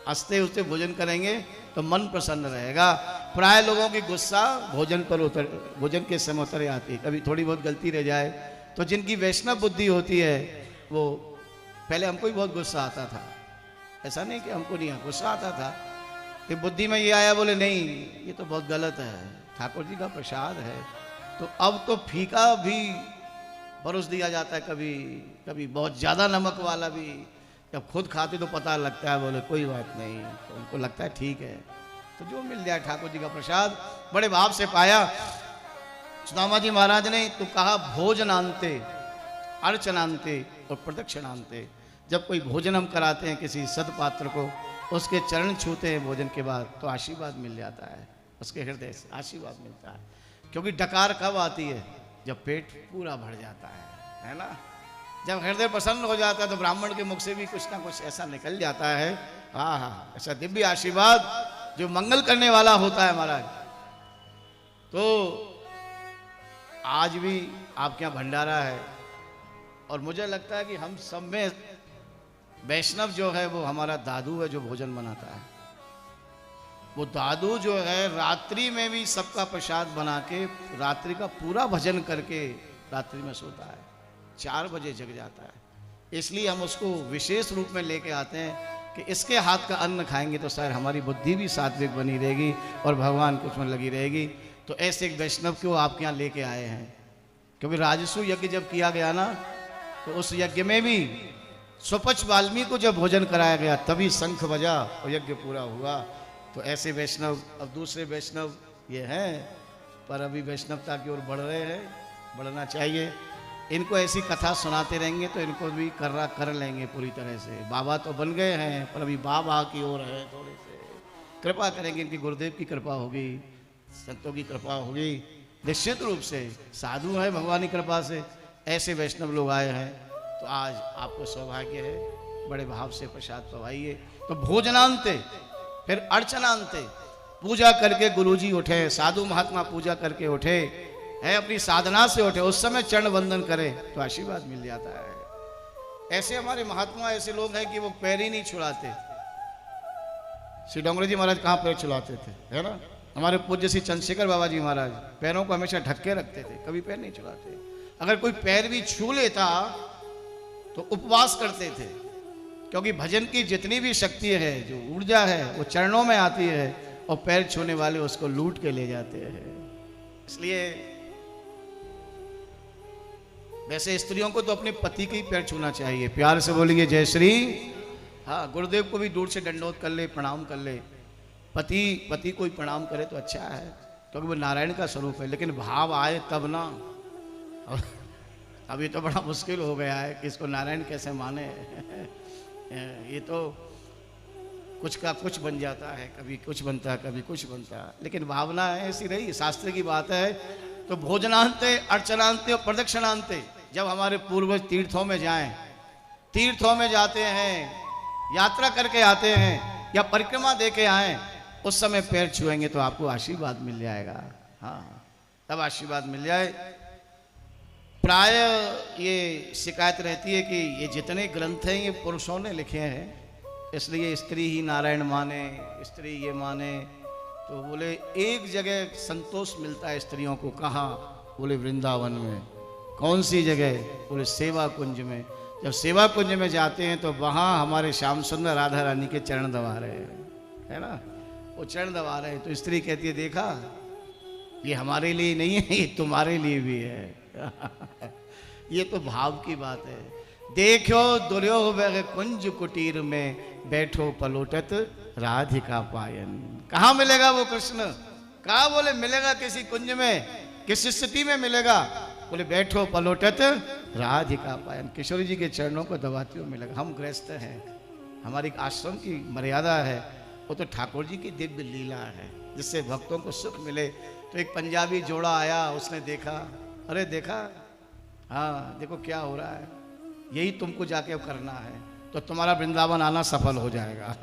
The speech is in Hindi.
हंसते हंसते भोजन करेंगे तो मन प्रसन्न रहेगा। प्राय लोगों की गुस्सा भोजन के समय उतर आती है। कभी थोड़ी बहुत गलती रह जाए तो जिनकी वैष्णव बुद्धि होती है वो, पहले हमको ही बहुत गुस्सा आता था, ऐसा नहीं कि हमको नहीं, गुस्सा आता था कि बुद्धि में ये आया, बोले नहीं ये तो बहुत गलत है, ठाकुर जी का प्रसाद है। तो अब तो फीका भी परोस दिया जाता है, कभी कभी बहुत ज़्यादा नमक वाला भी। जब खुद खाते तो पता लगता है, बोले कोई बात नहीं, तो उनको लगता है ठीक है। तो जो मिल जाए ठाकुर जी का प्रसाद बड़े भाव से पाया। सुदामा जी महाराज ने तो कहा भोजनांते, अर्चनांते और प्रदक्षिणांते। जब कोई भोजन हम कराते हैं किसी सदपात्र को, उसके चरण छूते हैं भोजन के बाद तो आशीर्वाद मिल जाता है, उसके हृदय से आशीर्वाद मिलता है। क्योंकि डकार कब आती है? जब पेट पूरा भर जाता है ना। जब हृदय प्रसन्न हो जाता है तो ब्राह्मण के मुख से भी कुछ ना कुछ ऐसा निकल जाता है, हाँ हाँ, ऐसा दिव्य आशीर्वाद जो मंगल करने वाला होता है महाराज। तो आज भी आपके यहाँ भंडारा है और मुझे लगता है कि हम सब में वैष्णव जो है वो हमारा दादू है जो भोजन बनाता है। वो दादू जो है रात्रि में भी सबका प्रसाद बना के रात्रि का पूरा भजन करके रात्रि में सोता है, 4 बजे जग जाता है। इसलिए हम उसको विशेष रूप में लेके आते हैं कि इसके हाथ का अन्न खाएंगे तो शायद हमारी बुद्धि भी सात्विक बनी रहेगी और भगवान कुछ में लगी रहेगी। तो ऐसे एक वैष्णव को आपके यहाँ लेके आए हैं, क्योंकि राजसू यज्ञ जब किया गया ना तो उस यज्ञ में भी स्वपच वाल्मीकि को जब भोजन कराया गया तभी शंख बजा और यज्ञ पूरा हुआ। तो ऐसे वैष्णव, अब दूसरे वैष्णव ये हैं पर अभी वैष्णवता की ओर बढ़ रहे हैं, बढ़ना चाहिए। इनको ऐसी कथा सुनाते रहेंगे तो इनको भी कर लेंगे पूरी तरह से। बाबा तो बन गए हैं पर अभी बाबा की ओर है, थोड़े से कृपा करेंगे, इनकी गुरुदेव की कृपा होगी, संतों की कृपा होगी, निश्चित रूप से साधु है भगवान की कृपा से। ऐसे वैष्णव लोग आए हैं तो आज आपको सौभाग्य है, बड़े भाव से प्रसाद पवाइए। तो भोजनांते, फिर अर्चनांते, पूजा करके गुरुजी उठे, साधु महात्मा पूजा करके उठे है, अपनी साधना से उठे, उस समय चरण वंदन करें तो आशीर्वाद मिल जाता है। ऐसे हमारे महात्मा ऐसे लोग हैं कि वो पैर ही नहीं छुड़ाते। श्री डोंगरे जी महाराज कहाँ पैर छुड़ाते थे, है ना। हमारे पूज्य श्री चंद्रशेखर बाबा जी महाराज पैरों को हमेशा ढक के रखते थे, कभी पैर नहीं छुड़ाते। अगर कोई पैर भी छू लेता तो उपवास करते थे, क्योंकि भजन की जितनी भी शक्ति है, जो ऊर्जा है, वो चरणों में आती है और पैर छूने वाले उसको लूट के ले जाते हैं। इसलिए वैसे स्त्रियों को तो अपने पति के ही पैर छूना चाहिए, प्यार से बोलेंगे जय श्री। हाँ, गुरुदेव को भी दूर से दंडोत कर ले, प्रणाम कर ले। पति कोई प्रणाम करे तो अच्छा है, क्योंकि वो नारायण का स्वरूप है। लेकिन भाव आए तब ना, अभी तो बड़ा मुश्किल हो गया है कि इसको नारायण कैसे माने। ये तो कुछ का कुछ बन जाता है, कभी कुछ बनता है, कभी कुछ बनता है, लेकिन भावना है ऐसी रही, शास्त्र की बात है। तो भोजनांते, अर्चनांते और प्रदक्षिणांते, जब हमारे पूर्वज तीर्थों में जाएं, तीर्थों में जाते हैं, यात्रा करके आते हैं या परिक्रमा दे के आए, उस समय पैर छुएंगे तो आपको आशीर्वाद मिल जाएगा। हाँ, तब आशीर्वाद मिल जाए। प्राय ये शिकायत रहती है कि ये जितने ग्रंथ हैं ये पुरुषों ने लिखे हैं, इसलिए स्त्री ही नारायण माने, स्त्री ये माने। तो बोले एक जगह संतोष मिलता है स्त्रियों को, कहाँ? बोले वृंदावन में। कौन सी जगह? बोले सेवा कुंज में। जब सेवा कुंज में जाते हैं तो वहाँ हमारे श्याम सुंदर राधा रानी के चरण दबा रहे हैं, है ना, वो चरण दबा रहे हैं। तो स्त्री कहती है देखा, ये हमारे लिए नहीं है, ये तुम्हारे लिए भी है। ये तो भाव की बात है। देखो दुर्योधन कुंज कुटीर में बैठो पलोटत राधिका पायन। कहाँ मिलेगा वो कृष्ण? कहाँ? बोले मिलेगा किसी कुंज में, किस स्थिति में मिलेगा? बोले बैठो पलोटत राधिका पायन, किशोरी जी के चरणों को दबाते हुए मिलेगा। हम गृहस्थ हैं, हमारी आश्रम की मर्यादा है, वो तो ठाकुर जी की दिव्य लीला है जिससे भक्तों को सुख मिले। तो एक पंजाबी जोड़ा आया, उसने देखा, अरे देखा, हाँ देखो क्या हो रहा है, यही तुमको जाके अब करना है तो तुम्हारा वृंदावन आना सफल हो जाएगा।